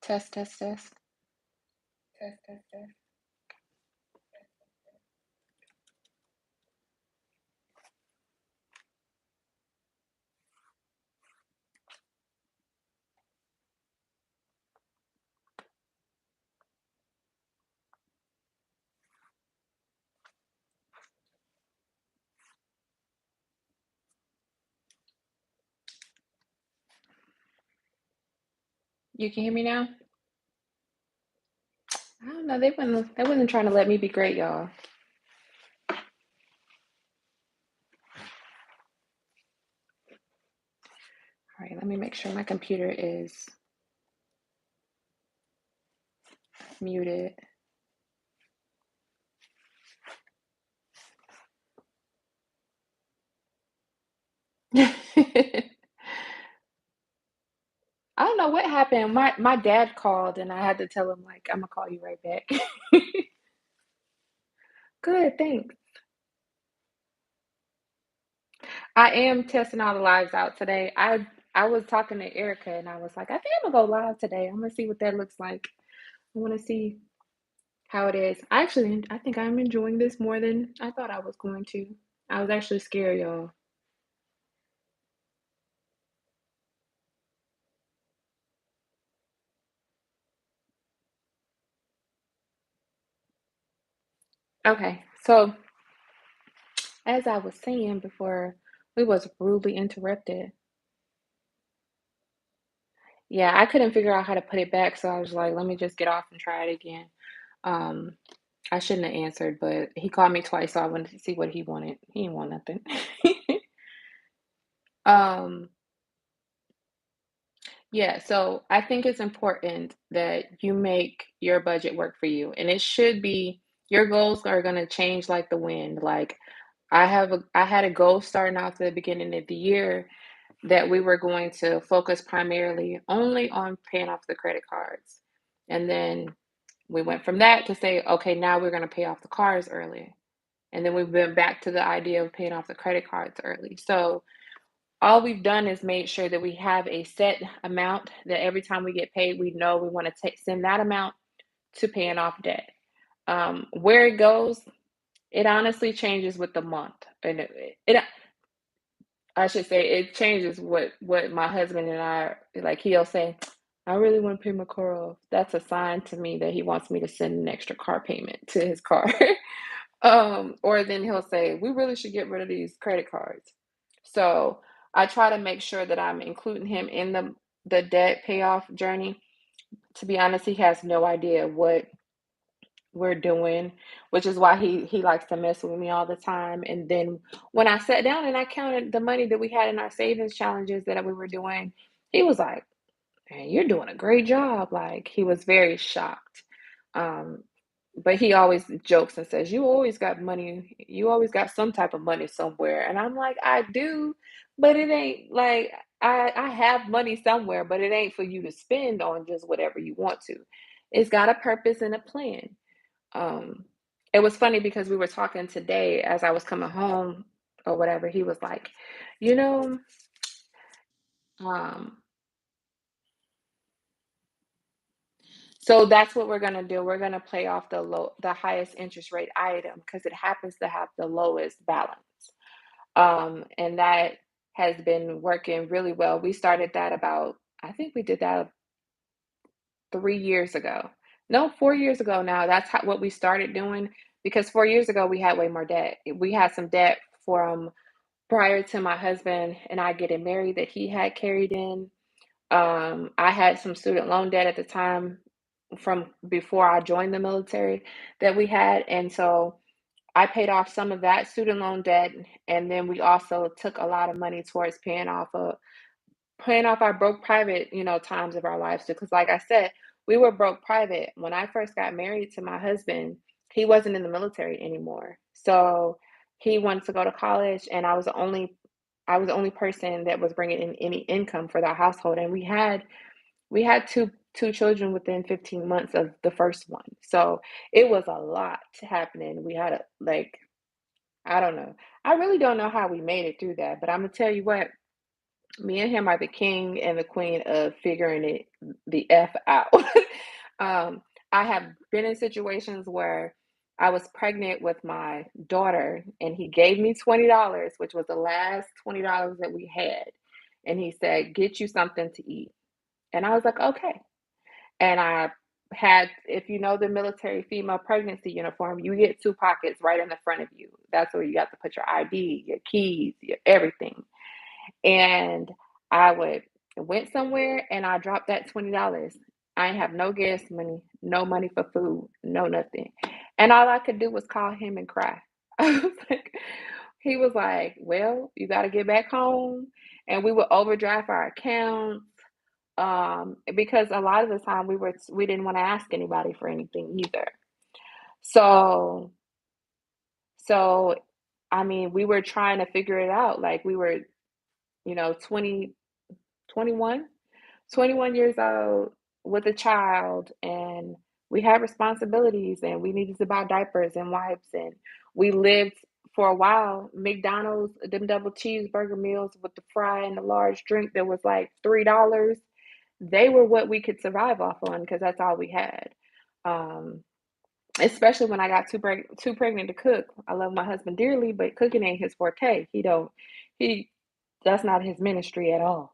Test, test, test. Test, test, test. You can hear me now? I don't know. They wasn't trying to let me be great, y'all. All right, let me make sure my computer is muted. I don't know what happened. My dad called and I had to tell him like I'm gonna call you right back. Good, thanks. I am testing all the lives out today. I was talking to Erica and I was like, I think I'm gonna go live today. I'm gonna see what that looks like. I want to see how it is. I think I'm enjoying this more than I thought I was going to. I was actually scared, y'all. Okay, so as I was saying before, we was rudely interrupted. Yeah, I couldn't figure out how to put it back, so I was like, let me just get off and try it again. Um, I shouldn't have answered, but he called me twice, so I wanted to see what he wanted. He didn't want nothing. Um, yeah, so I think it's important that you make your budget work for you, and it should be your goals are gonna change like the wind. Like I had a goal starting off the beginning of the year that we were going to focus primarily only on paying off the credit cards. And then we went from that to say, okay, now we're going to pay off the cars early. And then we went back to the idea of paying off the credit cards early. So all we've done is made sure that we have a set amount that every time we get paid, we know we want to send that amount to paying off debt. Where it goes, it honestly changes with the month. And I should say it changes what my husband and I like. He'll say, "I really want to pay my car off." That's a sign to me that he wants me to send an extra car payment to his car. Or then he'll say, "We really should get rid of these credit cards." So I try to make sure that I'm including him in the debt payoff journey. To be honest, he has no idea what we're doing, which is why he likes to mess with me all the time. And then when I sat down and I counted the money that we had in our savings challenges that we were doing, he was like, "Man, you're doing a great job." Like he was very shocked. Um, but he always jokes and says, "You always got money. You always got some type of money somewhere." And I'm like, "I do, but it ain't like I have money somewhere, but it ain't for you to spend on just whatever you want to. It's got a purpose and a plan." Um, it was funny because we were talking today as I was coming home or whatever. He was like, you know, um, so that's what we're gonna do. We're gonna play off the highest interest rate item because it happens to have the lowest balance. And that has been working really well. We started that about, I think we did that 3 years ago. No, 4 years ago now. That's what we started doing because 4 years ago we had way more debt. We had some debt from prior to my husband and I getting married that he had carried in. I had some student loan debt at the time from before I joined the military that we had. And so I paid off some of that student loan debt. And then we also took a lot of money towards paying off our broke private, times of our lives too. Because, like I said, we were broke private. When I first got married to my husband, he wasn't in the military anymore. So he wanted to go to college, and I was the only person that was bringing in any income for that household, and we had two children within 15 months of the first one. So it was a lot happening. We had a like I don't know. I really don't know how we made it through that, but I'm gonna tell you what. Me and him are the king and the queen of figuring it the F out. um, I have been in situations where I was pregnant with my daughter and he gave me $20, which was the last $20 that we had. And he said, "Get you something to eat." And I was like, "Okay." And I had, if you know the military female pregnancy uniform, you get two pockets right in the front of you. That's where you have to put your ID, your keys, your everything. And I would went somewhere and I dropped that $20. I ain't have no gas money, no money for food, no nothing. And all I could do was call him and cry. I was like, he was like, "Well, you got to get back home." And we would overdraft our accounts, because a lot of the time we didn't want to ask anybody for anything either. So so I mean, we were trying to figure it out. Like we were, 20, 21, 21 years old with a child, and we had responsibilities and we needed to buy diapers and wipes, and we lived for a while McDonald's, them double cheeseburger meals with the fry and the large drink that was like $3. They were what we could survive off on because that's all we had. Um, Especially when I got too pregnant to cook. I love my husband dearly, but cooking ain't his forte. He that's not his ministry at all.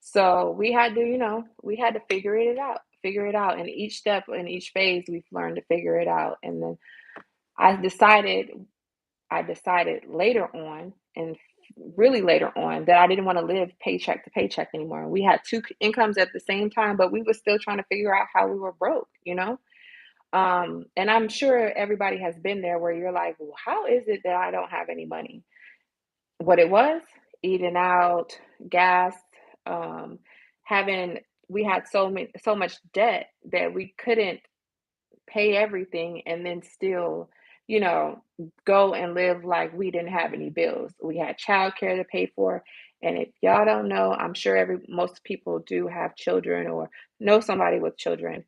So we had to figure it out. And each step in each phase, we've learned to figure it out. And then I decided, I decided later on, and really later on, that I didn't want to live paycheck to paycheck anymore. We had two incomes at the same time, but we were still trying to figure out how we were broke. And I'm sure everybody has been there where you're like, well, how is it that I don't have any money? What it was, eating out, gas, um, having we had so much debt that we couldn't pay everything and then still, you know, go and live like we didn't have any bills. We had childcare to pay for. And if y'all don't know, I'm sure most people do have children or know somebody with children.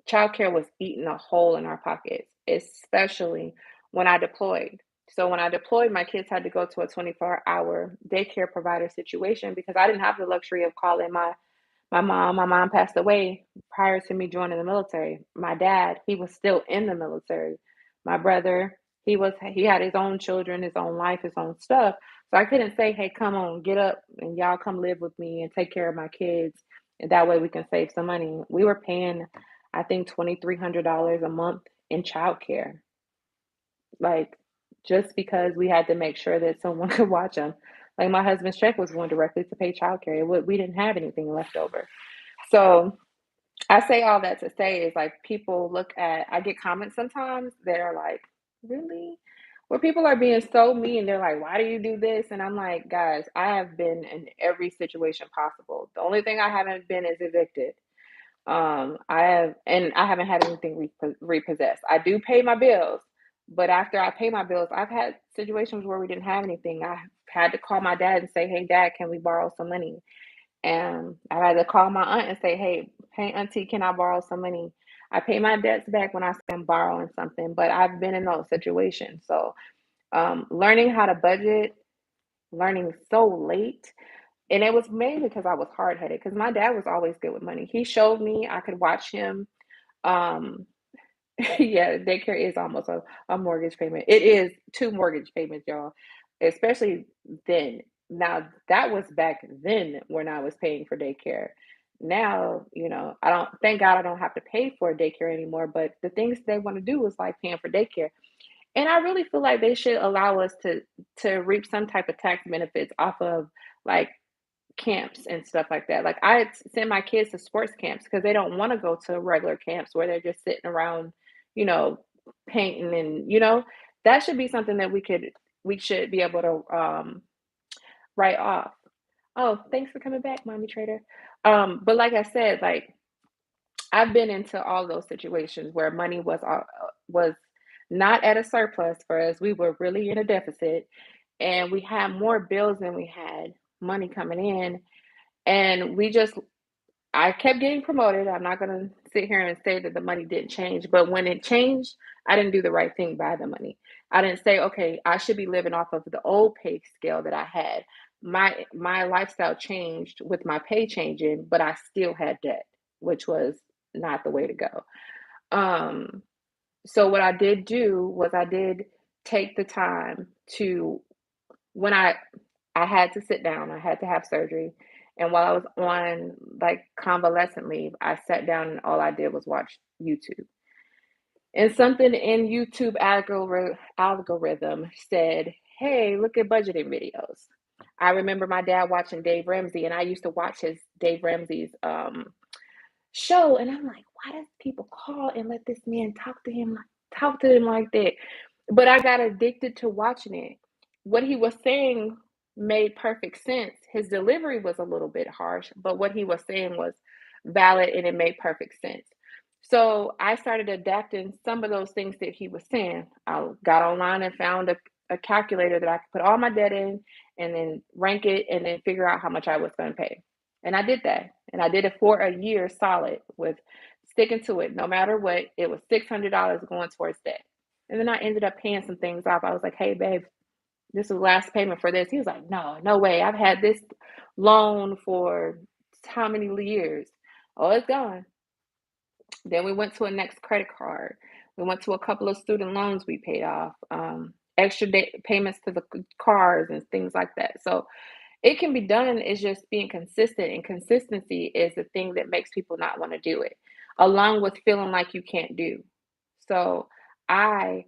Childcare was eating a hole in our pockets, especially when I deployed. So when I deployed, my kids had to go to a 24-hour daycare provider situation because I didn't have the luxury of calling my mom. My mom passed away prior to me joining the military. My dad, he was still in the military. My brother, he had his own children, his own life, his own stuff. So I couldn't say, "Hey, come on, get up and y'all come live with me and take care of my kids." And that way we can save some money. We were paying, I think, $2,300 a month in childcare, like just because we had to make sure that someone could watch them. Like my husband's check was going directly to pay childcare. We didn't have anything left over. So I say all that to say is like people look at, I get comments sometimes that are like, really? Where people are being so mean, they're like, "Why do you do this?" And I'm like, guys, I have been in every situation possible. The only thing I haven't been is evicted. I haven't had anything repossessed. I do pay my bills, but after I pay my bills, I've had situations where we didn't have anything. I had to call my dad and say, "Hey, Dad, can we borrow some money?" And I had to call my aunt and say, "Hey, Auntie, can I borrow some money?" I pay my debts back when I say I'm borrowing something, but I've been in those situations. So, learning how to budget, learning so late, and it was mainly because I was hard headed. Because my dad was always good with money. He showed me I could watch him. Um, yeah, daycare is almost a mortgage payment. It is two mortgage payments, y'all, especially then. Now, that was back then when I was paying for daycare. Now, I don't, thank God I don't have to pay for daycare anymore, but the things they want to do is like paying for daycare. And I really feel like they should allow us to reap some type of tax benefits off of like camps and stuff like that. Like I send my kids to sports camps because they don't want to go to regular camps where they're just sitting around, you know, painting and that should be something that we should be able to write off. Oh, thanks for coming back, mommy trader. But like I said, like I've been into all those situations where money was not at a surplus for us. We were really in a deficit, and we had more bills than we had money coming in, and I kept getting promoted. I'm not going to sit here and say that the money didn't change, but when it changed, I didn't do the right thing by the money. I didn't say, "Okay, I should be living off of the old pay scale that I had." my lifestyle changed with my pay changing, but I still had debt, which was not the way to go. Um, so what I did do was I did take the time to when I had to sit down, I had to have surgery. And while I was on like convalescent leave, I sat down and all I did was watch YouTube. And something in YouTube algorithm said, "Hey, look at budgeting videos." I remember my dad watching Dave Ramsey, and I used to watch his Dave Ramsey's show, and I'm like, why does people call and let this man talk to them like that? But I got addicted to watching it. What he was saying made perfect sense. His delivery was a little bit harsh, but what he was saying was valid and it made perfect sense. So I started adapting some of those things that he was saying. I got online and found a calculator that I could put all my debt in and then rank it and then figure out how much I was going to pay. And I did that. And I did it for a year solid with sticking to it. No matter what, it was $600 going towards debt. And then I ended up paying some things off. I was like, hey, babe, this is the last payment for this. He was like, no, no way. I've had this loan for how many years? Oh, it's gone. Then we went to a next credit card. We went to a couple of student loans we paid off, extra payments to the cars and things like that. So it can be done. It's just being consistent, and consistency is the thing that makes people not want to do it, along with feeling like you can't do. So I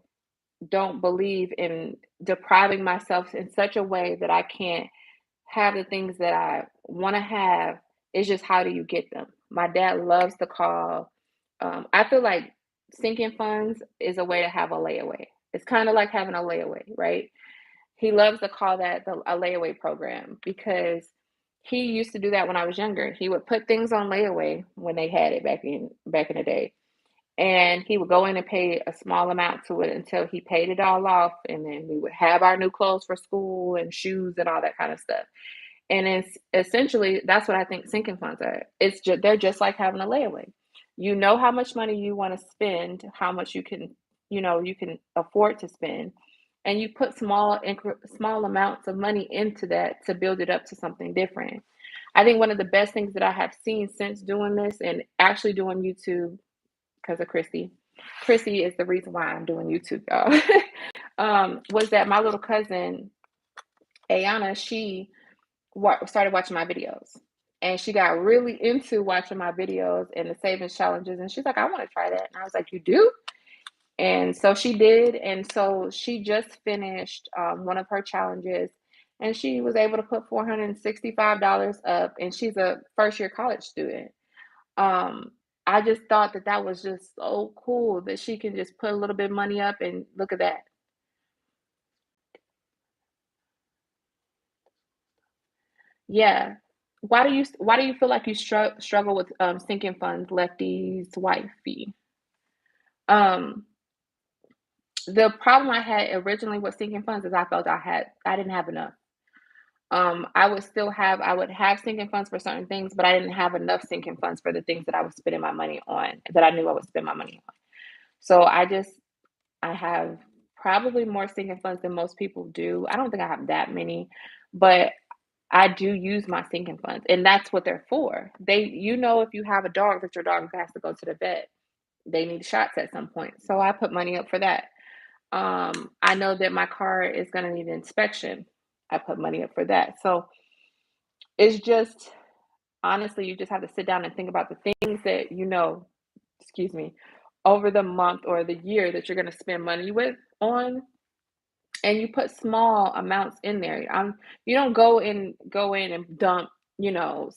don't believe in depriving myself in such a way that I can't have the things that I want to have. It's just how do you get them? My dad loves to call. I feel like sinking funds is a way to have a layaway. It's kind of like having a layaway, right? He loves to call that a layaway program because he used to do that when I was younger. He would put things on layaway when they had it back in the day, and he would go in and pay a small amount to it until he paid it all off, and then we would have our new clothes for school and shoes and all that kind of stuff. And it's essentially that's what I think sinking funds are. They're just like having a layaway. You know how much money you want to spend, how much you can afford to spend, and you put small amounts of money into that to build it up to something different. I think one of the best things that I have seen since doing this and actually doing YouTube because of Christy. Christy is the reason why I'm doing YouTube, y'all. Was that my little cousin Ayana? She started watching my videos. And she got really into watching my videos and the savings challenges. And she's like, I want to try that. And I was like, you do? And so she did. And so she just finished one of her challenges and she was able to put $465 up. And she's a first year college student. Um, I just thought that that was just so cool that she can just put a little bit of money up and look at that. Yeah. Why do you feel like you struggle with sinking funds, lefties, wifey? Um, the problem I had originally with sinking funds is I felt I didn't have enough. I would have sinking funds for certain things, but I didn't have enough sinking funds for the things that I was spending my money on that I knew I would spend my money on. So I have probably more sinking funds than most people do. I don't think I have that many, but I do use my sinking funds, and that's what they're for. If you have a dog, that your dog has to go to the vet. They need shots at some point. So I put money up for that. I know that my car is going to need an inspection. I put money up for that. So it's just honestly, you just have to sit down and think about the things that excuse me, over the month or the year that you're going to spend money with on, and you put small amounts in there. You don't go in and dump, you know,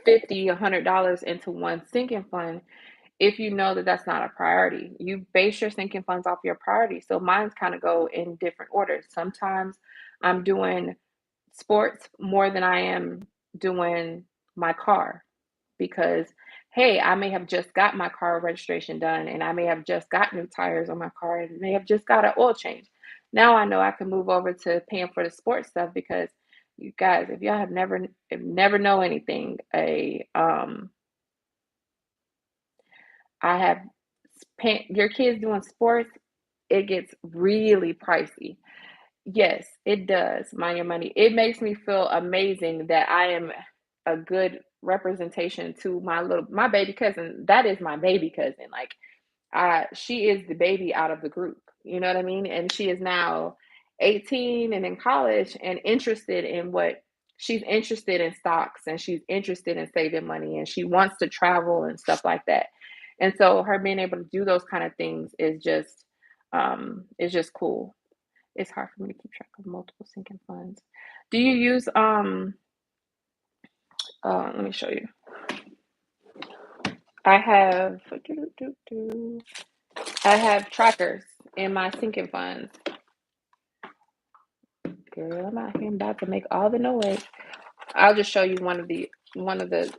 50, $100 into one sinking fund if you know that that's not a priority. You base your sinking funds off your priority. So mine's kind of go in different orders. Sometimes I'm doing sports more than I am doing my car because hey, I may have just got my car registration done and I may have just got new tires on my car and may have just got an oil change. Now I know I can move over to paying for the sports stuff because you guys, if y'all have never know anything, I have your kids doing sports, it gets really pricey. Yes, it does, mind your money. It makes me feel amazing that I am a good representation to my baby cousin. That is my baby cousin. Like, she is the baby out of the group. You know what I mean? And she is now 18 and in college and interested in what she's interested in stocks, and she's interested in saving money, and she wants to travel and stuff like that. And so her being able to do those kind of things is just cool. It's hard for me to keep track of multiple sinking funds. Do you use let me show you. I have I have trackers in my sinking funds. Girl, I'm out here about to make all the noise. I'll just show you one of the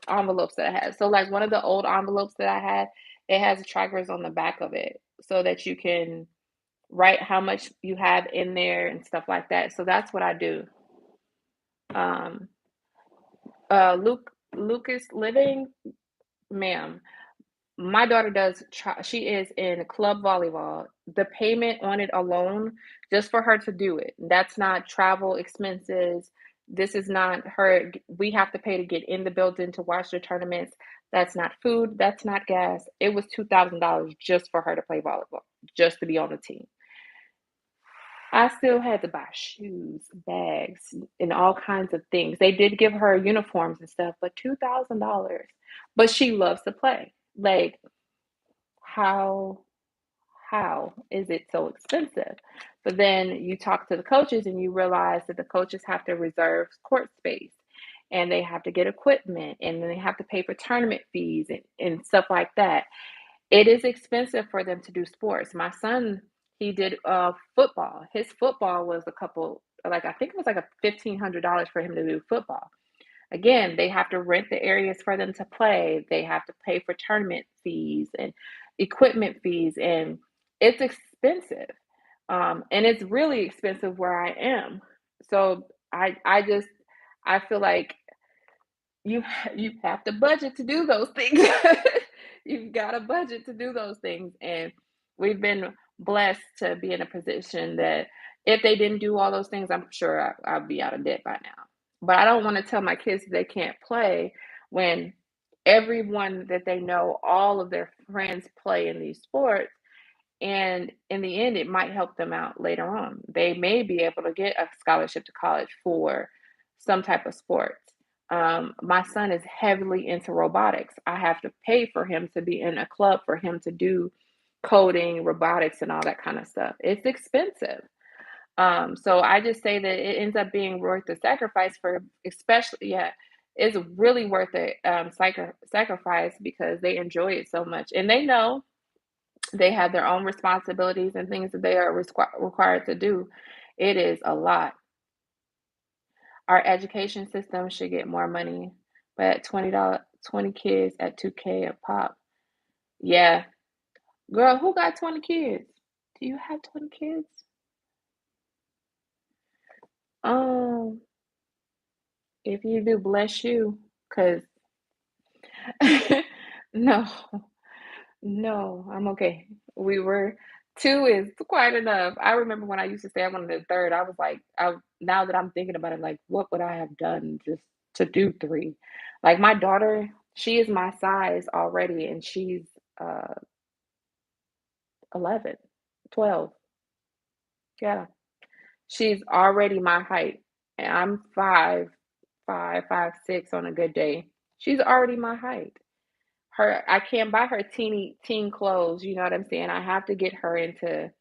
envelopes that I had. So like one of the old envelopes that I had, it has trackers on the back of it so that you can write how much you have in there and stuff like that. So that's what I do. Um Lucas Living, ma'am. My daughter she is in club volleyball. The payment on it alone, just for her to do it, that's not travel expenses. This is not her. We have to pay to get in the building to watch the tournaments. That's not food. That's not gas. It was $2,000 just for her to play volleyball, just to be on the team. I still had to buy shoes, bags, and all kinds of things. They did give her uniforms and stuff, but $2,000. But she loves to play. Like, how how is it so expensive? But then you talk to the coaches and you realize that the coaches have to reserve court space, and they have to get equipment, and then they have to pay for tournament fees and stuff like that. It is expensive for them to do sports. My son, he did football. His football was a couple, like I think it was like a $1,500 for him to do football. Again, they have to rent the areas for them to play. They have to pay for tournament fees and equipment fees, and it's expensive. And it's really expensive where I am. So I feel like you have to budget to do those things. You've got a budget to do those things, and we've been blessed to be in a position that if they didn't do all those things, I'm sure I'd be out of debt by now. But I don't want to tell my kids they can't play when everyone that they know, all of their friends play in these sports, and in the end, it might help them out later on. They may be able to get a scholarship to college for some type of sport. My son is heavily into robotics. I have to pay for him to be in a club for him to do coding, robotics, and all that kind of stuff. It's expensive. So I just say that it ends up being worth the sacrifice for, especially, yeah, it's really worth it sacrifice because they enjoy it so much, and they know they have their own responsibilities and things that they are required to do. It is a lot. Our education system should get more money, but at $20, 20 kids at 2K a pop. Yeah. Girl, who got 20 kids? Do you have 20 kids? Um, if you do, bless you. Cause no, no, I'm okay. We were two is quite enough. I remember when I used to say I wanted a third, I was like, now that I'm thinking about it, like, what would I have done just to do three? Like my daughter, she is my size already, and she's uh 11, 12. Yeah. She's already my height. And I'm 5'5", 5'6" on a good day. She's already my height. I can't buy her teeny teen clothes, you know what I'm saying? I have to get her into,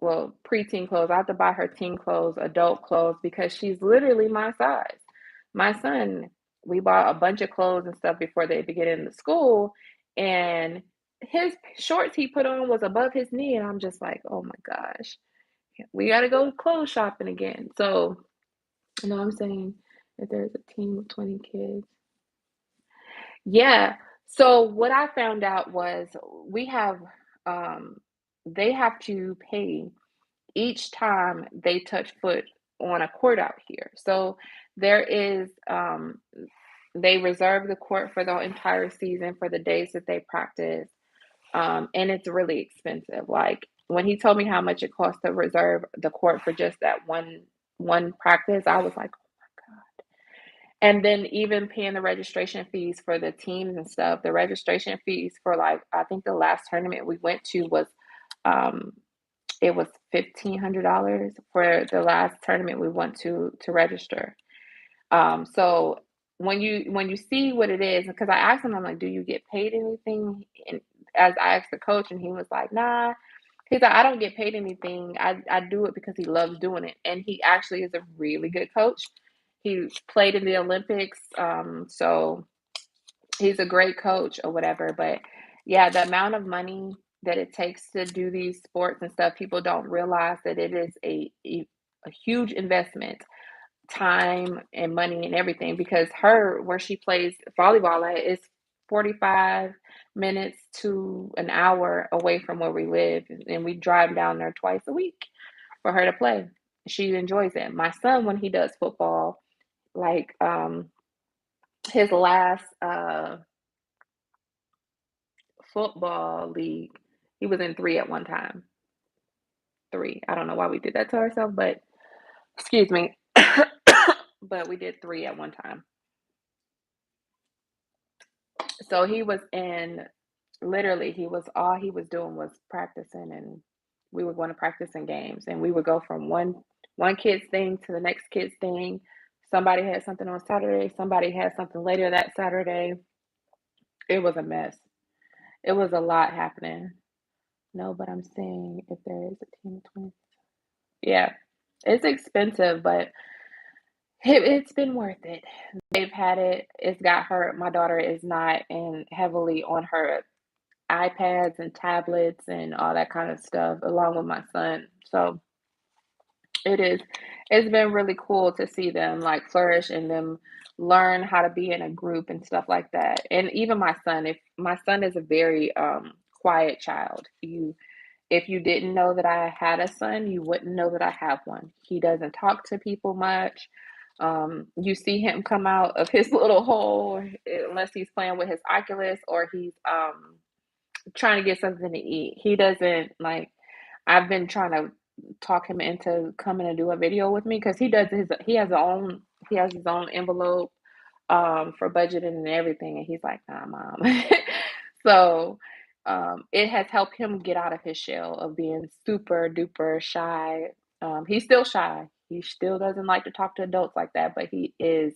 well, preteen clothes. I have to buy her teen clothes, adult clothes, because she's literally my size. My son, we bought a bunch of clothes and stuff before they begin into school, and his shorts he put on was above his knee, and I'm just like, oh my gosh, we got to go clothes shopping again. So, you know what I'm saying? If there's a team of 20 kids. Yeah. So what I found out was we have um they have to pay each time they touch foot on a court out here. So there is they reserve the court for the entire season for the days that they practice. And it's really expensive. Like when he told me how much it cost to reserve the court for just that one practice, I was like, and then even paying the registration fees for the teams and stuff, the registration fees for like I think the last tournament we went to was um it was $1,500 for the last tournament we went to register. So when you see what it is, because I asked him, I'm like, do you get paid anything? And as I asked the coach, and he was like, nah. He's like, I don't get paid anything. I do it because he loves doing it, and he actually is a really good coach. He played in the Olympics, so he's a great coach or whatever. But yeah, the amount of money that it takes to do these sports and stuff, people don't realize that it is a huge investment, time and money and everything, because her where she plays volleyball at is 45 minutes to an hour away from where we live, and we drive down there twice a week for her to play. She enjoys it. My son, when he does football, like his last football league, he was in three at one time. Three. I don't know why we did that to ourselves, but excuse me. But we did three at one time. So he was in literally he was all he was doing was practicing, and we were going to practice in games, and we would go from one kid's thing to the next kid's thing. Somebody had something on Saturday, somebody had something later that Saturday. It was a mess. It was a lot happening. No, but I'm saying if there is a team of 20. Yeah. It's expensive, but it's been worth it. They've had it. It's got her. My daughter is not and heavily on her iPads and tablets and all that kind of stuff, along with my son. So it is, it's been really cool to see them like flourish and them learn how to be in a group and stuff like that. And even my son, if my son is a very quiet child. If you didn't know that I had a son, you wouldn't know that I have one. He doesn't talk to people much. You see him come out of his little hole unless he's playing with his Oculus or he's trying to get something to eat. He doesn't like. I've been trying to talk him into coming and do a video with me because he has his own envelope for budgeting and everything, and he's like, nah, mom. So it has helped him get out of his shell of being super duper shy. He's still shy. He still doesn't like to talk to adults like that, but he is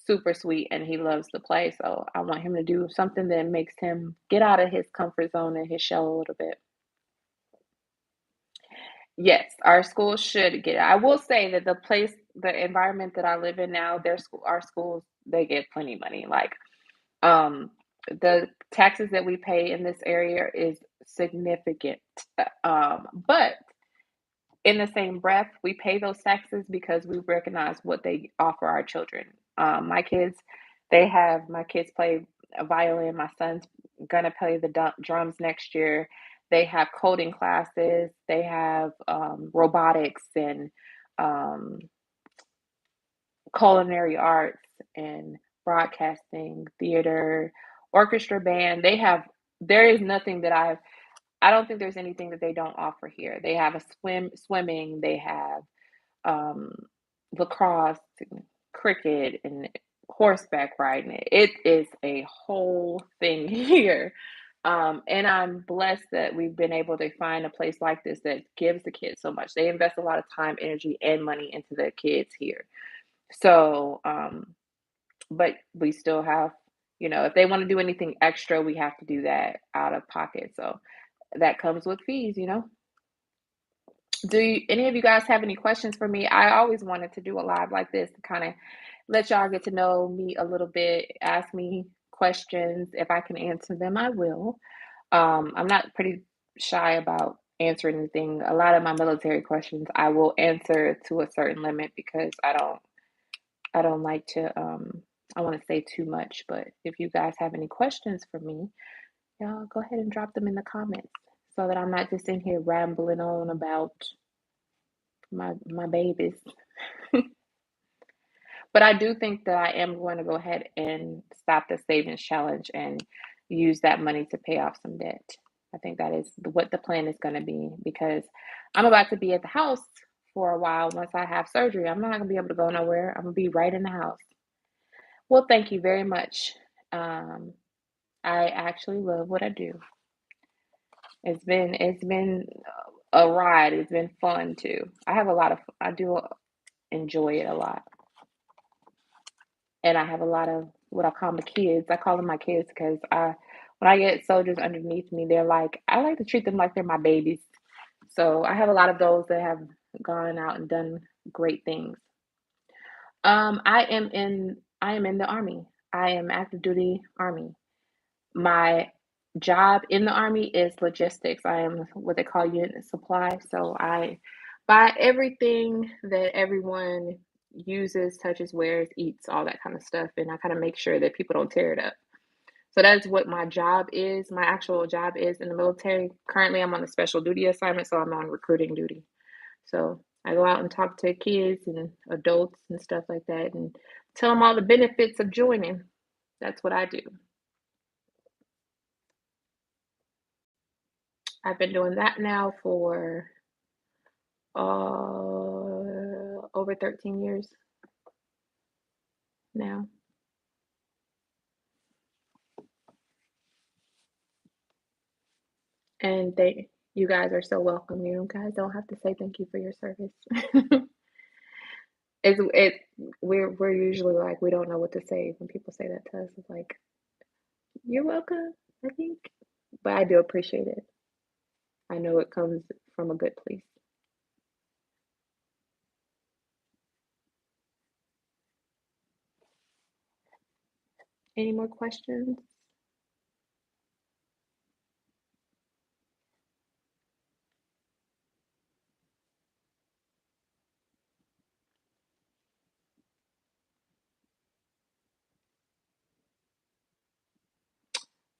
super sweet and he loves to play. So I want him to do something that makes him get out of his comfort zone and his shell a little bit. Yes, our school should get it. I will say that the environment that I live in now, our schools, they get plenty of money. Like, the taxes that we pay in this area is significant. But in the same breath, we pay those taxes because we recognize what they offer our children. My kids play a violin. My son's gonna play the drums next year. They have coding classes. They have robotics and um, culinary arts and broadcasting, theater, orchestra band. There is nothing that I don't think there's anything that they don't offer here. They have a swimming, they have um, lacrosse, cricket, and horseback riding. It is a whole thing here. And I'm blessed that we've been able to find a place like this that gives the kids so much. They invest a lot of time, energy, and money into the kids here. So, but we still have, if they want to do anything extra, we have to do that out of pocket. So that comes with fees. Any of you guys have any questions for me? I always wanted to do a live like this to kind of let y'all get to know me a little bit, ask me questions. If I can answer them, I will. I'm not pretty shy about answering anything. A lot of my military questions I will answer to a certain limit because I don't like to I want to say too much, but if you guys have any questions for me, y'all go ahead and drop them in the comments so that I'm not just in here rambling on about my babies. But I do think that I am going to go ahead and stop the savings challenge and use that money to pay off some debt. I think that is what the plan is going to be because I'm about to be at the house for a while once I have surgery. I'm not going to be able to go nowhere. I'm going to be right in the house. Well, thank you very much. Um, I actually love what I do. It's been a ride. It's been fun too. I do enjoy it a lot. And I have a lot of what I call my kids. I call them my kids because when I get soldiers underneath me, they're like, I like to treat them like they're my babies. So I have a lot of those that have gone out and done great things. I am in the army. I am active duty army. My job in the army is logistics. I am what they call unit supply. So I buy everything that everyone uses, touches, wears, eats, all that kind of stuff. And I kind of make sure that people don't tear it up. So that's what my job is. My actual job is in the military. Currently, I'm on a special duty assignment, so I'm on recruiting duty. So I go out and talk to kids and adults and stuff like that and tell them all the benefits of joining. That's what I do. I've been doing that now for over 13 years now. And you guys are so welcome. You guys don't have to say thank you for your service. it's it we're usually like we don't know what to say when people say that to us. It's like you're welcome, I think, but I do appreciate it. I know it comes from a good place. Any more questions?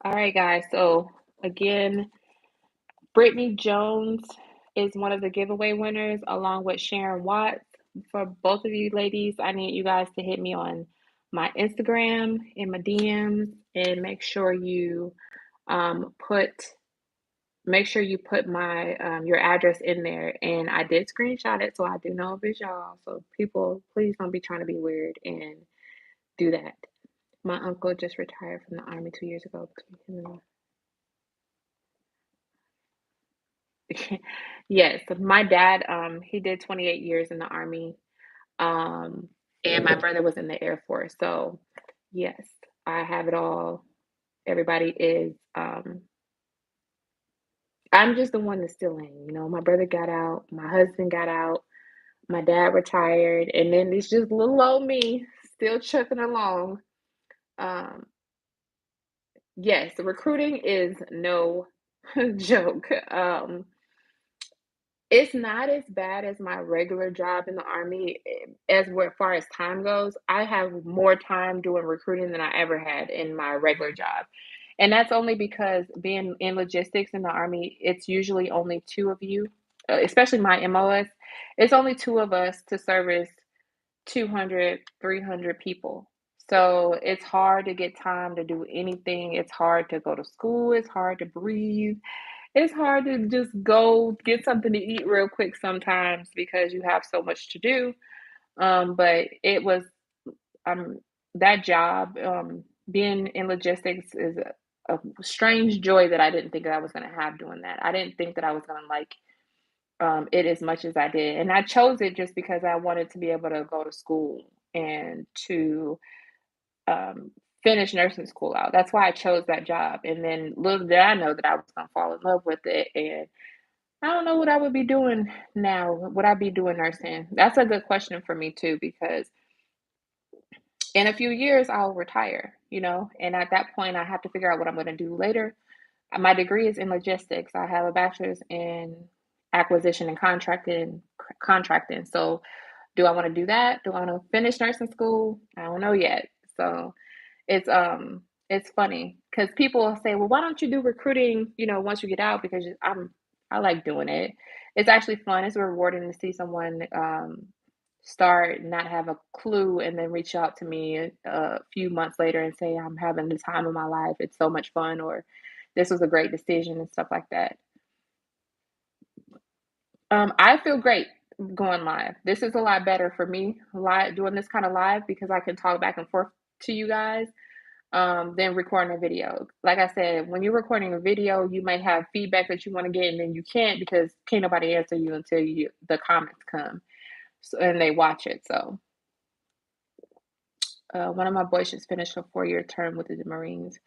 All right, guys. So again, Brittany Jones is one of the giveaway winners, along with Sharon Watts. For both of you ladies, I need you guys to hit me on my Instagram and my DMs, and um, put make sure you put my your address in there. And I did screenshot it, so I do know if it's y'all. So people, please don't be trying to be weird and do that. My uncle just retired from the army 2 years ago. Yes, my dad, he did 28 years in the army, um, and my brother was in the Air Force. So, yes, I have it all. Everybody is, I'm just the one that's still in. My brother got out, my husband got out, my dad retired, and then it's just little old me still chucking along. Um, yes, recruiting is no joke. It's not as bad as my regular job in the army, far as time goes. I have more time doing recruiting than I ever had in my regular job. And that's only because being in logistics in the army, it's usually only two of you, especially my MOS. It's only two of us to service 200, 300 people. So it's hard to get time to do anything. It's hard to go to school. It's hard to breathe. It's hard to just go get something to eat real quick sometimes because you have so much to do. But it was um that job, being in logistics is a strange joy that I didn't think that I was gonna have doing that. I didn't think that I was gonna like it as much as I did. And I chose it just because I wanted to be able to go to school and to um, finish nursing school out. That's why I chose that job. And then little did I know that I was going to fall in love with it. And I don't know what I would be doing now. Would I be doing nursing? That's a good question for me too, because in a few years I'll retire, and at that point I have to figure out what I'm going to do later. My degree is in logistics. I have a bachelor's in acquisition and contracting. So do I want to do that? Do I want to finish nursing school? I don't know yet. So it's funny because people say, well, why don't you do recruiting, once you get out? Because I like doing it. It's actually fun. It's rewarding to see someone start not have a clue and then reach out to me a few months later and say I'm having the time of my life. It's so much fun. Or this was a great decision and stuff like that. I feel great going live. This is a lot better for me, live doing this kind of live because I can talk back and forth to you guys than recording a video. Like I said, when you're recording a video, you might have feedback that you want to get, and then you can't because can't nobody answer you until the comments come so, and they watch it. So one of my boys just finished a 4-year term with the Marines.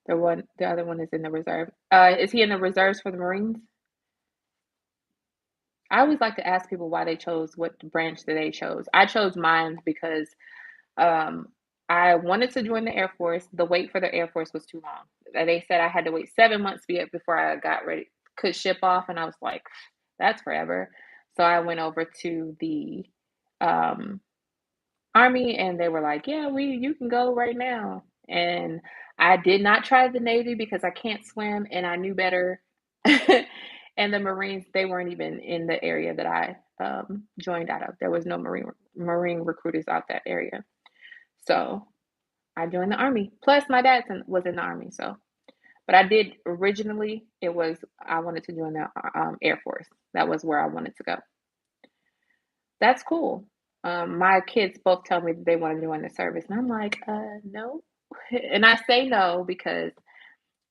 The other one is in the reserve. Is he in the reserves for the Marines? I always like to ask people why they chose what branch that they chose. I chose mine because um, I wanted to join the Air Force. The wait for the Air Force was too long. They said I had to wait 7 months before I got ready, could ship off, and I was like, that's forever. So I went over to the um, Army, and they were like, "Yeah, we you can go right now." And I did not try the Navy because I can't swim, and I knew better. And the Marines, they weren't even in the area that I joined out of. There was no Marine recruiters out that area. So I joined the Army. Plus, my was in the Army. So, but I did originally. It was I wanted to join the Air Force. That was where I wanted to go. That's cool. My kids both tell me that they want to join the service, and I'm like, no. And I say no because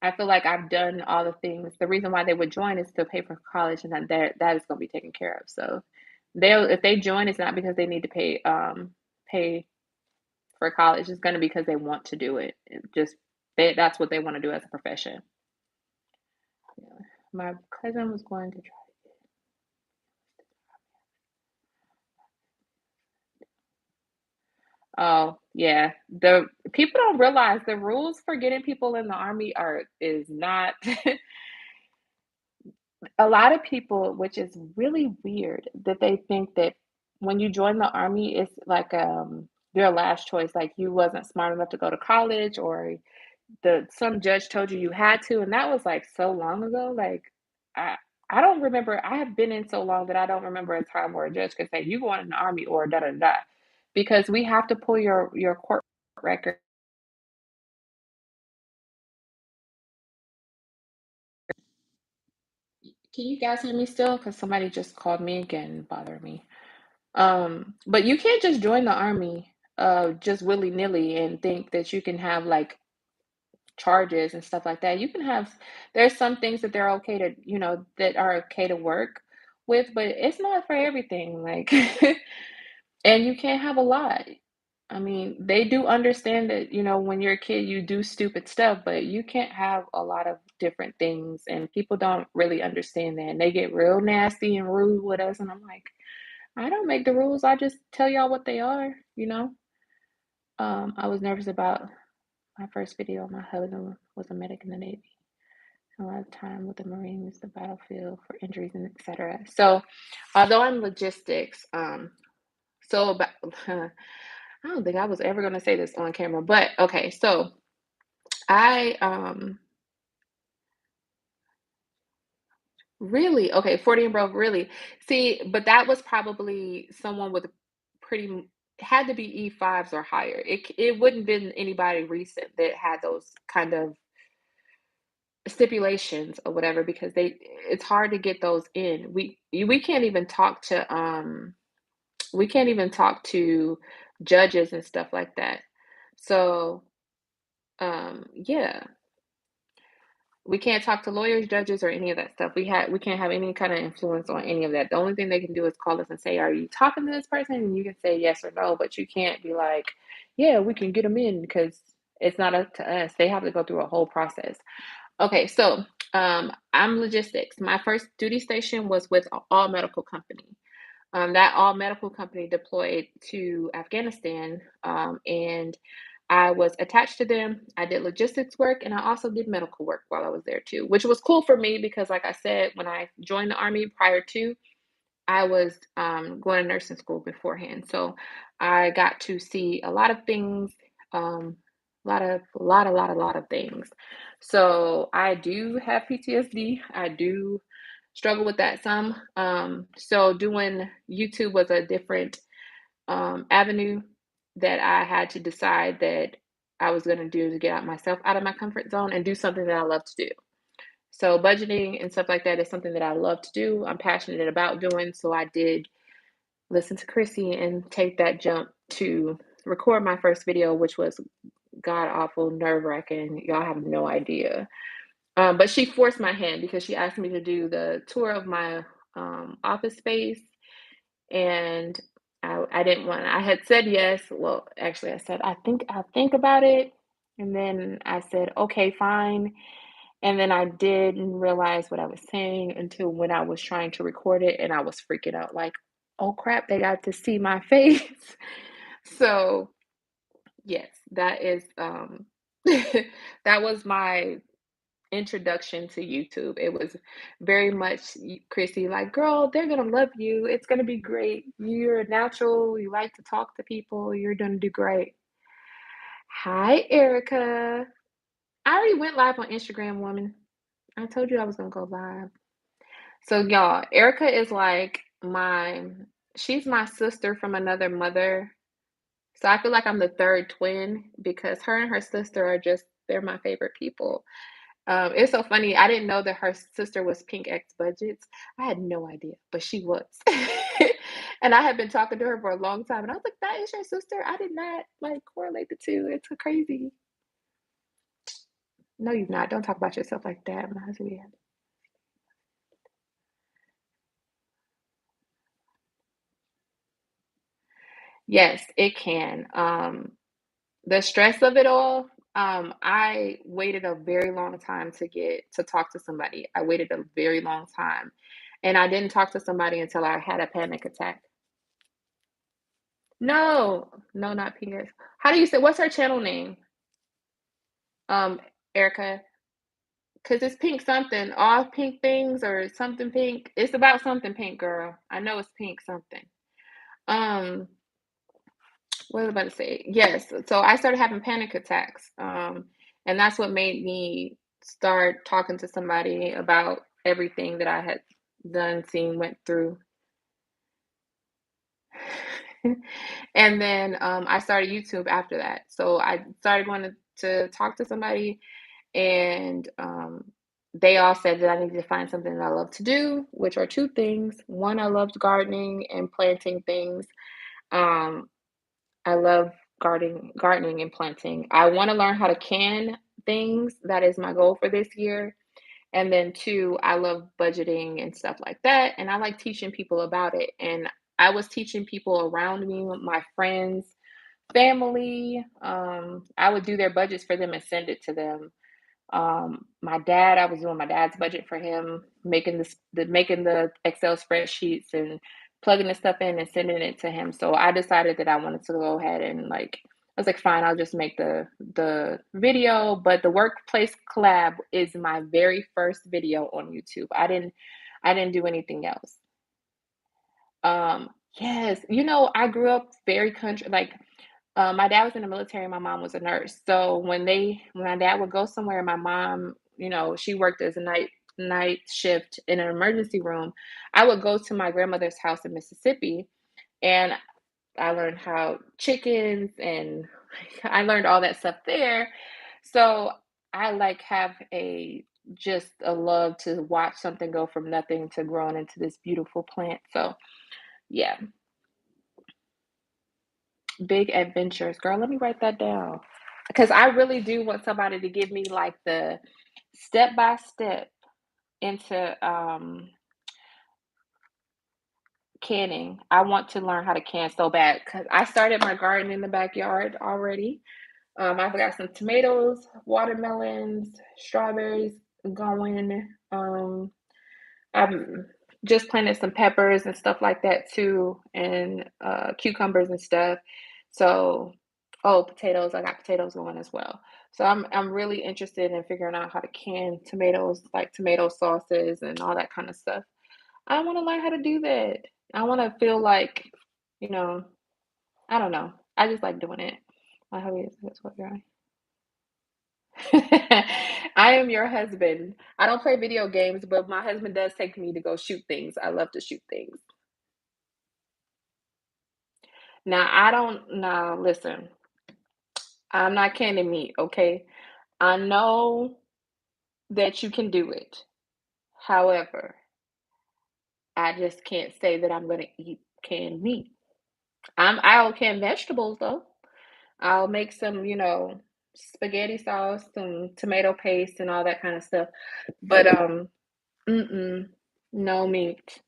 I feel like I've done all the things. The reason why they would join is to pay for college, and that is going to be taken care of. So they'll if they join, it's not because they need to pay for college. It's going to be because they want to do it. That's what they want to do as a profession. Yeah. My cousin was going to try. Oh, yeah. The people don't realize the rules for getting people in the army are is not a lot of people, which is really weird, that they think that when you join the army, it's like your last choice. Like you wasn't smart enough to go to college, or the some judge told you you had to, and that was like so long ago. Like I I don't remember. I have been in so long that I don't remember a time where a judge could say you going in the army or da da da, because we have to pull your court record. Can you guys hear me still? Because somebody just called me again and bothered me. But you can't just join the army just willy-nilly and think that you can have like charges and stuff like that. You can have there's some things that they're okay to, that are okay to work with, but it's not for everything. Like and you can't have a lot. I mean, they do understand that, when you're a kid, you do stupid stuff, but you can't have a lot of different things. And people don't really understand that. And they get real nasty and rude with us. And I'm like, I don't make the rules. I just tell y'all what they are. I was nervous about my first video. My husband was a medic in the Navy. A lot of time with the Marines, the battlefield for injuries and etc. So, although I'm logistics, so about, I don't think I was ever going to say this on camera, but okay. So I really okay, 40 and broke, really. See, but that was probably someone with a pretty had to be E5s or higher. It wouldn't been anybody recent that had those kind of stipulations or whatever because it's hard to get those in. We can't even talk to we can't even talk to judges and stuff like that. So, yeah, we can't talk to lawyers, judges, or any of that stuff. We can't have any kind of influence on any of that. The only thing they can do is call us and say, "Are you talking to this person?" And you can say yes or no, but you can't be like, "Yeah, we can get them in," because it's not up to us. They have to go through a whole process. Okay, so I'm logistics. My first duty station was with All Medical Company. That all medical company deployed to Afghanistan, and I was attached to them. I did logistics work, and I also did medical work while I was there too, which was cool for me because, like I said, when I joined the army prior to, I was going to nursing school beforehand, so I got to see a lot of things, a lot of things. So I do have PTSD. I do struggle with that some. So doing YouTube was a different avenue that I had to decide that I was going to do to get out myself out of my comfort zone and do something that I love to do. So budgeting and stuff like that is something that I love to do. I'm passionate about doing. So I did listen to Chrissy and take that jump to record my first video, which was god awful, nerve wracking. Y'all have no idea. But she forced my hand because she asked me to do the tour of my office space, and I didn't want. I had said yes. Well, actually, I said I'll think about it, and then I said okay, fine. And then I didn't realize what I was saying until when I was trying to record it, and I was freaking out like, oh crap, they got to see my face. So yes, that is that was my introduction to YouTube. It was very much Chrissy, like, girl, they're gonna love you. It's gonna be great. You're a natural. You like to talk to people. You're gonna do great. Hi, Erica. I already went live on Instagram, woman. I told you I was gonna go live. So, y'all, Erica is like she's my sister from another mother. So I feel like I'm the third twin because her and her sister they're my favorite people. It's so funny. I didn't know that her sister was Pink X Budgets. I had no idea, but she was. And I had been talking to her for a long time, and I was like, "That is your sister." I did not like correlate the two. It's so crazy. No, you're not. Don't talk about yourself like that. My husband. Yes, it can. The stress of it all. I waited a very long time to get to talk to somebody. I waited a very long time, and I didn't talk to somebody until I had a panic attack. No, no, not Pink. How do you say what's her channel name? Um, Erica, because it's pink something, all pink things or something pink. It's about something pink, girl. I know it's pink something. Um, what was I about to say? Yes. So I started having panic attacks. And that's what made me start talking to somebody about everything that I had done, seen, went through. And then I started YouTube after that. So I started going to talk to somebody, and they all said that I needed to find something that I love to do, which are two things. One, I loved gardening and planting things. Um, I love gardening and planting. I want to learn how to can things. That is my goal for this year. And then two, I love budgeting and stuff like that. And I like teaching people about it. And I was teaching people around me, my friends, family. I would do their budgets for them and send it to them. My dad, I was doing my dad's budget for him, making the Excel spreadsheets and plugging the stuff in and sending it to him. So I decided that I wanted to go ahead and like I was like, fine, I'll just make the video. But the workplace collab is my very first video on YouTube. I didn't do anything else. Yes, I grew up very country. Like my dad was in the military, my mom was a nurse. So when my dad would go somewhere, my mom, she worked as a night shift in an emergency room. I would go to my grandmother's house in Mississippi, and I learned how chickens and I learned all that stuff there. So I like have a just a love to watch something go from nothing to growing into this beautiful plant. So yeah, big adventures. Girl, let me write that down. Because I really do want somebody to give me like the step by step into canning. I want to learn how to can so bad because I started my garden in the backyard already. I've got some tomatoes, watermelons, strawberries going. I've just planted some peppers and stuff like that too, and cucumbers and stuff. So, oh, potatoes. I got potatoes going as well. So I'm really interested in figuring out how to can tomatoes, like tomato sauces and all that kind of stuff. I want to learn how to do that. I want to feel like, you know, I don't know. I just like doing it. My hobby is that's what you're I am your husband. I don't play video games, but my husband does take me to go shoot things. I love to shoot things. Now, I don't now listen, I'm not canning meat, okay? I know that you can do it. However, I just can't say that I'm gonna eat canned meat. I'll can vegetables though. I'll make some, spaghetti sauce, some tomato paste, and all that kind of stuff. But mm-mm, no meat.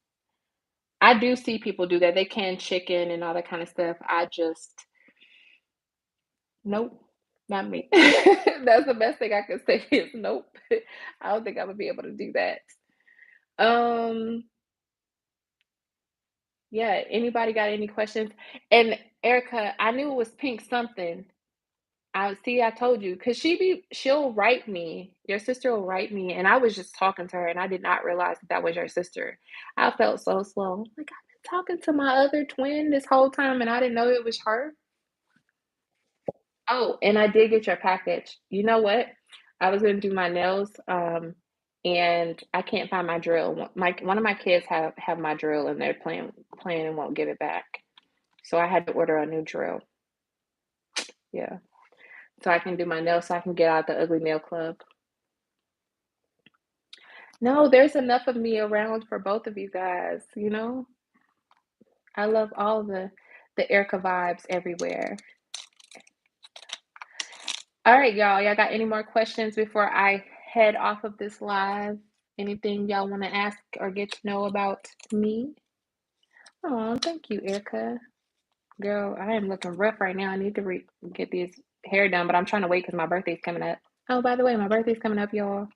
I do see people do that. They can chicken and all that kind of stuff. I just nope, not me. That's the best thing I can say is nope. I don't think I would be able to do that. Um, yeah, anybody got any questions? And Erica, I knew it was pink something. I told you, because she'll write me. Your sister will write me, and I was just talking to her, and I did not realize that that was your sister. I felt so slow. Like I've been talking to my other twin this whole time, and I didn't know it was her. Oh, and I did get your package. You know what? I was gonna do my nails, and I can't find my drill. One of my kids have my drill, and they're playing and won't give it back. So I had to order a new drill. Yeah, so I can do my nails, so I can get out the ugly nail club. No, there's enough of me around for both of you guys. I love all the Erica vibes everywhere. All right, y'all. Y'all got any more questions before I head off of this live? Anything y'all want to ask or get to know about me? Oh, thank you, Erica. Girl, I am looking rough right now. I need to get these hair done, but I'm trying to wait because my birthday's coming up. Oh, by the way, my birthday's coming up, y'all.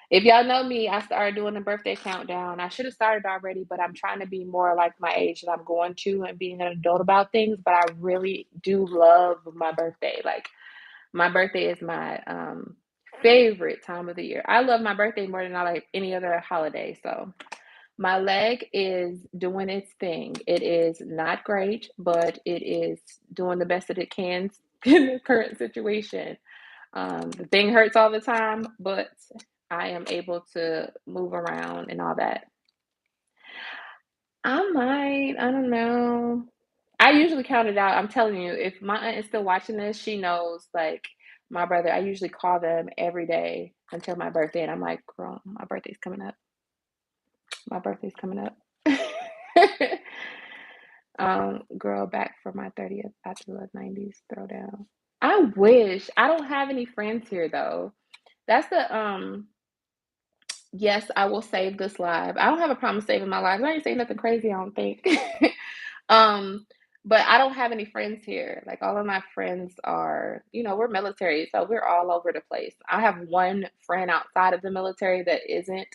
If y'all know me, I started doing the birthday countdown. I should have started already, but I'm trying to be more like my age that I'm going to and being an adult about things. But I really do love my birthday. Like my birthday is my favorite time of the year. I love my birthday more than I like any other holiday. So my leg is doing its thing. It is not great, but it is doing the best that it can in the current situation. The thing hurts all the time, but I am able to move around and all that. I don't know. I usually count it out. I'm telling you, if my aunt is still watching this, she knows, like, my brother, I usually call them every day until my birthday, and I'm like, girl, my birthday's coming up. My birthday's coming up. Girl, back for my 30th after the 90s throwdown. I wish. I don't have any friends here though. That's the Yes, I will save this live. I don't have a problem saving my live. I ain't saying nothing crazy, I don't think. um, but I don't have any friends here. Like all of my friends are, we're military, so we're all over the place. I have one friend outside of the military that isn't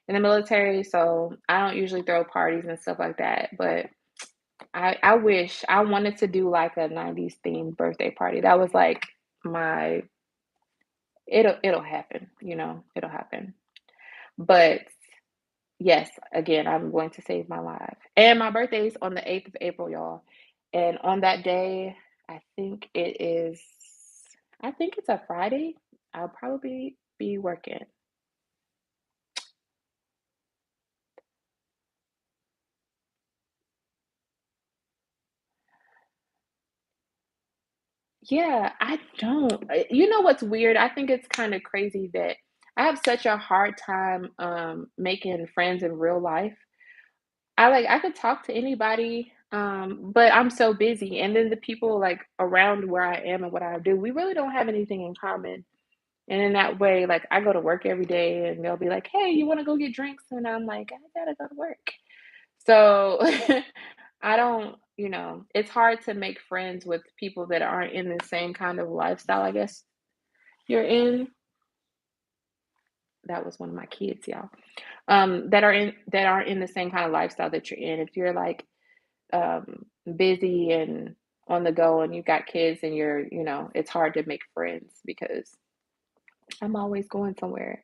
in the military, so I don't usually throw parties and stuff like that. But I wish I wanted to do like a 90s themed birthday party. That was like my it'll happen, it'll happen. But yes, again, I'm going to save my life. And my birthday is on the 8th of April, y'all. And on that day, I think it is, I think it's a Friday. I'll probably be working. Yeah, I don't. You know what's weird? I think it's kind of crazy that I have such a hard time making friends in real life. I could talk to anybody, but I'm so busy. And then the people like around where I am and what I do, we really don't have anything in common. And in that way, like I go to work every day and they'll be like, "Hey, you want to go get drinks?" And I'm like, "I gotta go to work." So I don't, it's hard to make friends with people that aren't in the same kind of lifestyle, I guess you're in. That was one of my kids, y'all. That aren't in the same kind of lifestyle that you're in. If you're like busy and on the go and you've got kids and it's hard to make friends because I'm always going somewhere.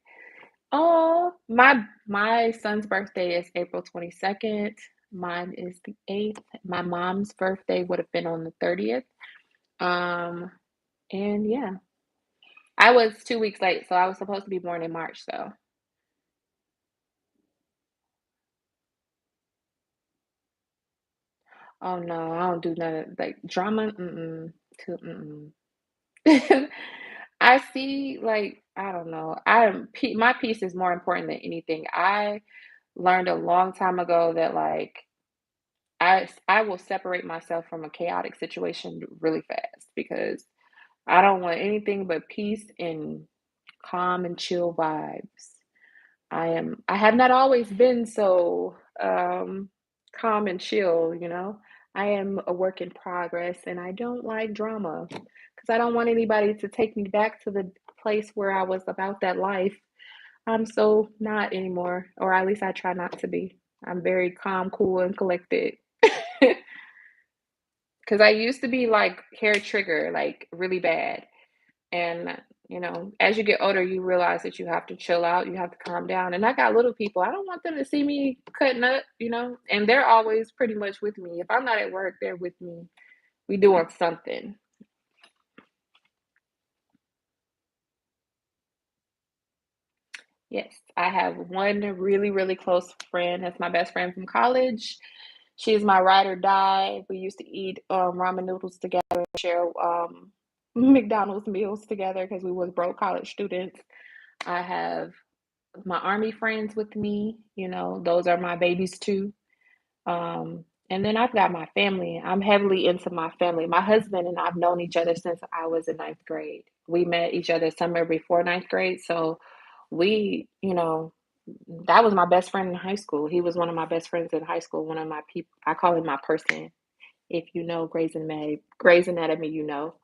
Oh, my son's birthday is April 22nd. Mine is the 8th. My mom's birthday would have been on the 30th. Um, and yeah, I was 2 weeks late, so I was supposed to be born in March, so. Oh no, I don't do none of like drama. Mm-mm. Mm-mm. I see, like, I don't know. I am my peace is more important than anything. I learned a long time ago that like I will separate myself from a chaotic situation really fast because I don't want anything but peace and calm and chill vibes. I have not always been so calm and chill, you know. I am a work in progress and I don't like drama because I don't want anybody to take me back to the place where I was about that life. I'm so not anymore, or at least I try not to be. I'm very calm, cool, and collected. Because I used to be like hair trigger, like really bad. And, as you get older, you realize that you have to chill out, you have to calm down. And I got little people, I don't want them to see me cutting up, and they're always pretty much with me. If I'm not at work, they're with me. We doing something. Yes, I have one really, really close friend. That's my best friend from college. She's my ride or die. We used to eat ramen noodles together, share McDonald's meals together because we was broke college students. I have my army friends with me, those are my babies too. And then I've got my family. I'm heavily into my family. My husband and I've known each other since I was in ninth grade. We met each other summer before ninth grade. So we, that was my best friend in high school. He was one of my best friends in high school, one of my people. I call him my person. If you know Grey's Anatomy, you know.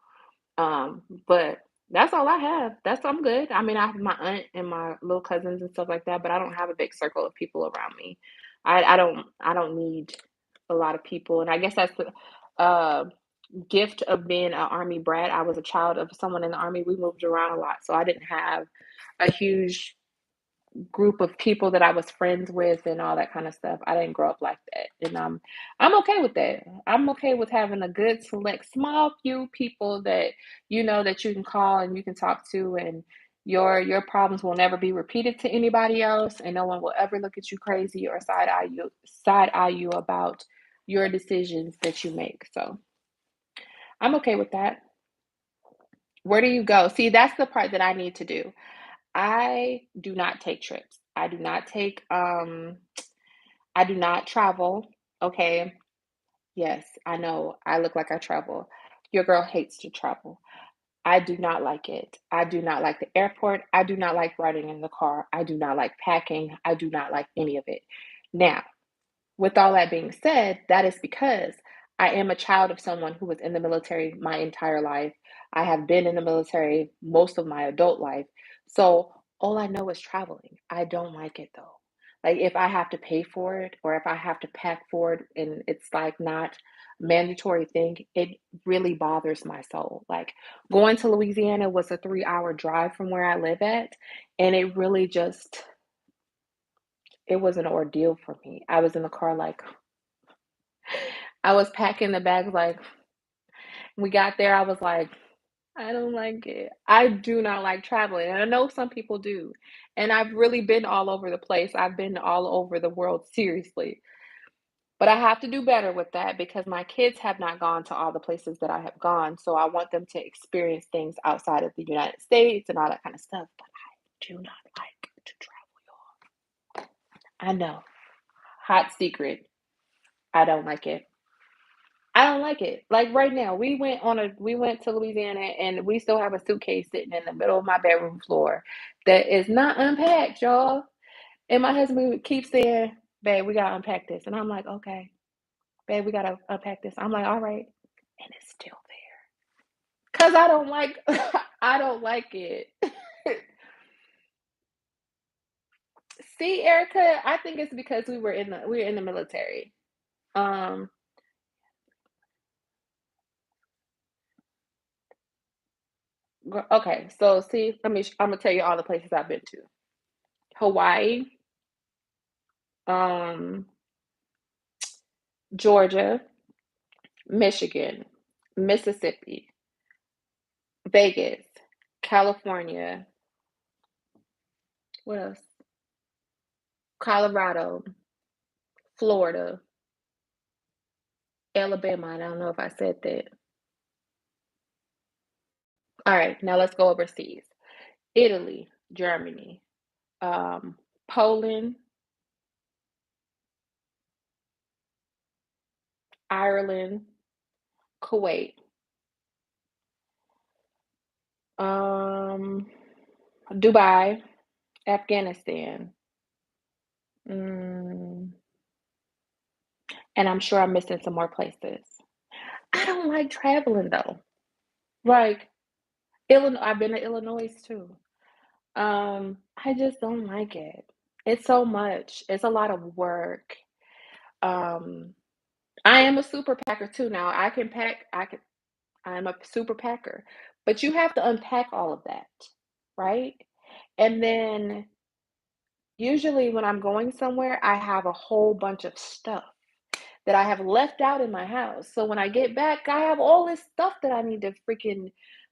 But that's all I have. I'm good. I mean, I have my aunt and my little cousins and stuff like that, but I don't have a big circle of people around me. I don't need a lot of people, and I guess that's the gift of being an army brat. I was a child of someone in the army. We moved around a lot, so I didn't have a huge group of people that I was friends with and all that kind of stuff. I didn't grow up like that, and I'm okay with that. I'm okay with having a good select small few people that that you can call and you can talk to, and your problems will never be repeated to anybody else, and no one will ever look at you crazy or side eye you about your decisions that you make. So I'm okay with that. Where do you go? See, that's the part that I need to do. I do not take trips. I do not travel. Okay. Yes, I know. I look like I travel. Your girl hates to travel. I do not like it. I do not like the airport. I do not like riding in the car. I do not like packing. I do not like any of it. Now, with all that being said, that is because I am a child of someone who was in the military my entire life. I have been in the military most of my adult life. So all I know is traveling. I don't like it though. Like if I have to pay for it or if I have to pack for it and it's like not a mandatory thing, it really bothers my soul. Like going to Louisiana was a 3-hour drive from where I live at, and it really just it was an ordeal for me. I was in the car like I was packing the bags like we got there, I was like, I don't like it. I do not like traveling. And I know some people do. And I've really been all over the place. I've been all over the world, seriously. But I have to do better with that because my kids have not gone to all the places that I have gone. So I want them to experience things outside of the United States and all that kind of stuff. But I do not like to travel, y'all. I know. Hot secret. I don't like it. I don't like it. Like right now, we went to Louisiana and we still have a suitcase sitting in the middle of my bedroom floor that is not unpacked, y'all. And my husband keeps saying, "Babe, we gotta unpack this." And I'm like, "Okay, babe, we gotta unpack this." I'm like, "All right." And it's still there. Cause I don't like I don't like it. See, Erica, I think it's because we were in the military. Um, okay, so see, I'm gonna tell you all the places I've been to. Hawaii, um, Georgia, Michigan, Mississippi, Vegas, California, what else? Colorado, Florida, Alabama. I don't know if I said that. All right, now let's go overseas. Italy, Germany, um, Poland, Ireland, Kuwait, um, Dubai, Afghanistan. Mm, and I'm sure I'm missing some more places. I don't like traveling though. Like Illinois, I've been to Illinois too. I just don't like it. It's so much. It's a lot of work. Um, I am a super packer too now. I can pack, I'm a super packer. But you have to unpack all of that, right? And then usually when I'm going somewhere, I have a whole bunch of stuff that I have left out in my house. So when I get back, I have all this stuff that I need to freaking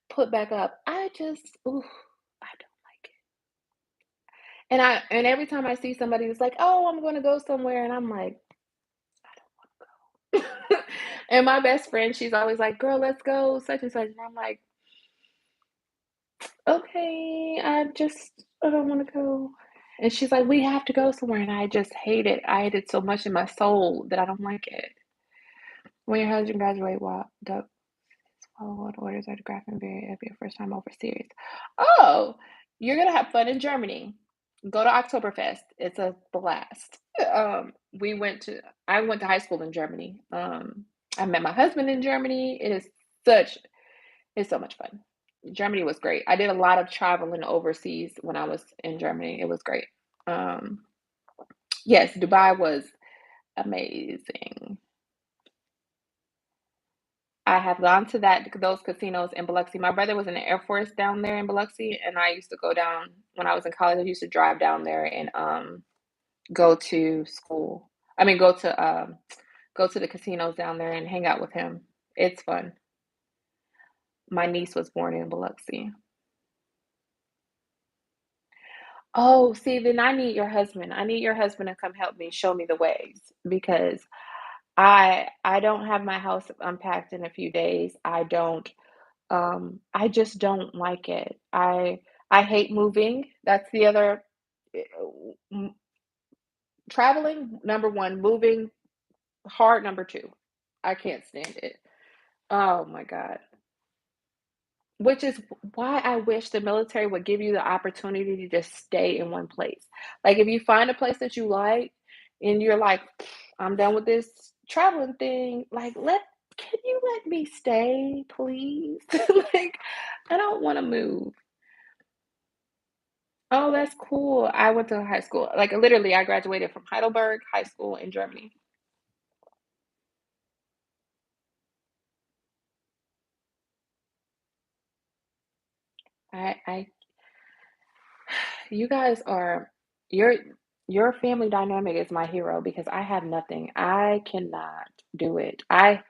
put back up. Ooh, I don't like it. And every time I see somebody that's like, "Oh, I'm gonna go somewhere," and I'm like, and my best friend, she's always like, "Girl, let's go such and such," and I'm like, "Okay, I don't want to go." And she's like, "We have to go somewhere," and I just hate it. I hate it so much in my soul that I don't like it. When your husband graduate, follow what orders are to graph and very it'll be your first time overseas. Oh, you're gonna have fun in Germany. Go to Oktoberfest. It's a blast. We went to I went to high school in Germany. I met my husband in Germany. Such it's so much fun. Germany was great. I did a lot of traveling overseas when I was in Germany. It was great. Um, yes, Dubai was amazing. I have gone to those casinos in Biloxi. My brother was in the Air Force down there in Biloxi, and I used to go down when I was in college. I used to drive down there and go to school. I mean, go to the casinos down there and hang out with him. It's fun. My niece was born in Biloxi. Oh, see, then I need your husband. I need your husband to come help me show me the ways because I don't have my house unpacked in a few days. I just don't like it. I hate moving. That's the other eh, m traveling, number 1, moving, hard, number 2. I can't stand it. Oh my god. Which is why I wish the military would give you the opportunity to just stay in one place. Like, if you find a place that you like and you're like, "I'm done with this traveling thing," like, can you let me stay, please? Like, I don't wanna move. Oh, that's cool. I went to high school. Like, literally, I graduated from Heidelberg High School in Germany. I you guys are your your family dynamic is my hero because I have nothing. I cannot do it. I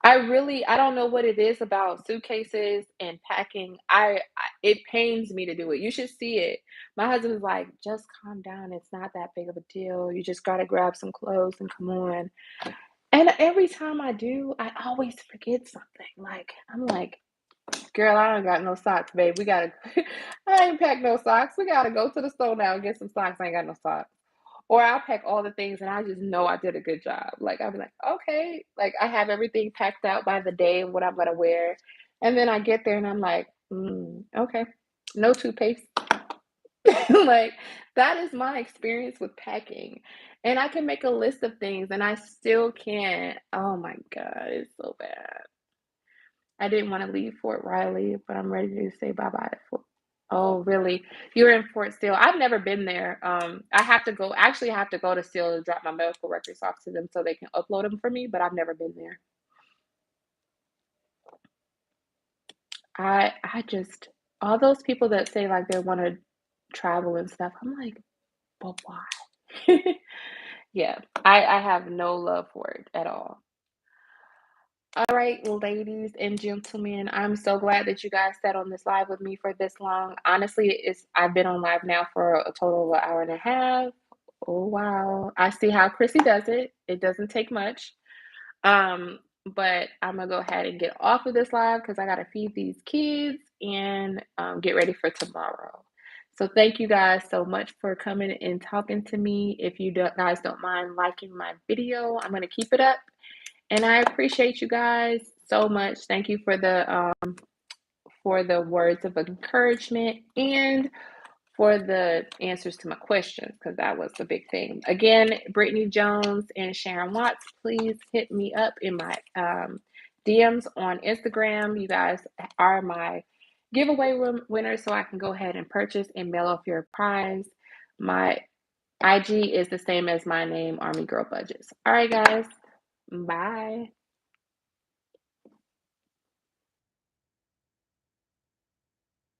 don't know what it is about suitcases and packing. It pains me to do it. You should see it. My husband is like, just calm down. It's not that big of a deal. You just gotta grab some clothes and come on. And every time I do, I always forget something. Like, I'm like, girl, I don't got no socks, babe. I ain't packed no socks. We gotta go to the store now and get some socks. I ain't got no socks. Or I'll pack all the things and I just know I did a good job. Like, I'll be like, okay. Like, I have everything packed out by the day of what I'm gonna wear. And then I get there and I'm like, okay. No toothpaste. Like, that is my experience with packing. And I can make a list of things and I still can't. Oh my God, it's so bad. I didn't want to leave Fort Riley, but I'm ready to say bye-bye to Fort. Oh, really? You're in Fort Steele. I've never been there. I have to go to Steele to drop my medical records off to them so they can upload them for me, but I've never been there. I just all those people that say like they want to travel and stuff. I'm like, but why? Yeah, I have no love for it at all. All right, ladies and gentlemen, I'm so glad that you guys sat on this live with me for this long. Honestly, I've been on live now for a total of an hour and a half. Oh wow. I see how Chrissy does it. It doesn't take much. Um, but I'm gonna go ahead and get off of this live because I gotta feed these kids and get ready for tomorrow. So thank you guys so much for coming and talking to me. If you guys don't mind liking my video, I'm gonna keep it up. And I appreciate you guys so much. Thank you for the words of encouragement and for the answers to my questions, because that was a big thing. Again, Brittany Jones and Sharon Watts, please hit me up in my DMs on Instagram. You guys are my giveaway winners, so I can go ahead and purchase and mail off your prize. My IG is the same as my name, Army Girl Budgets. All right, guys. Bye.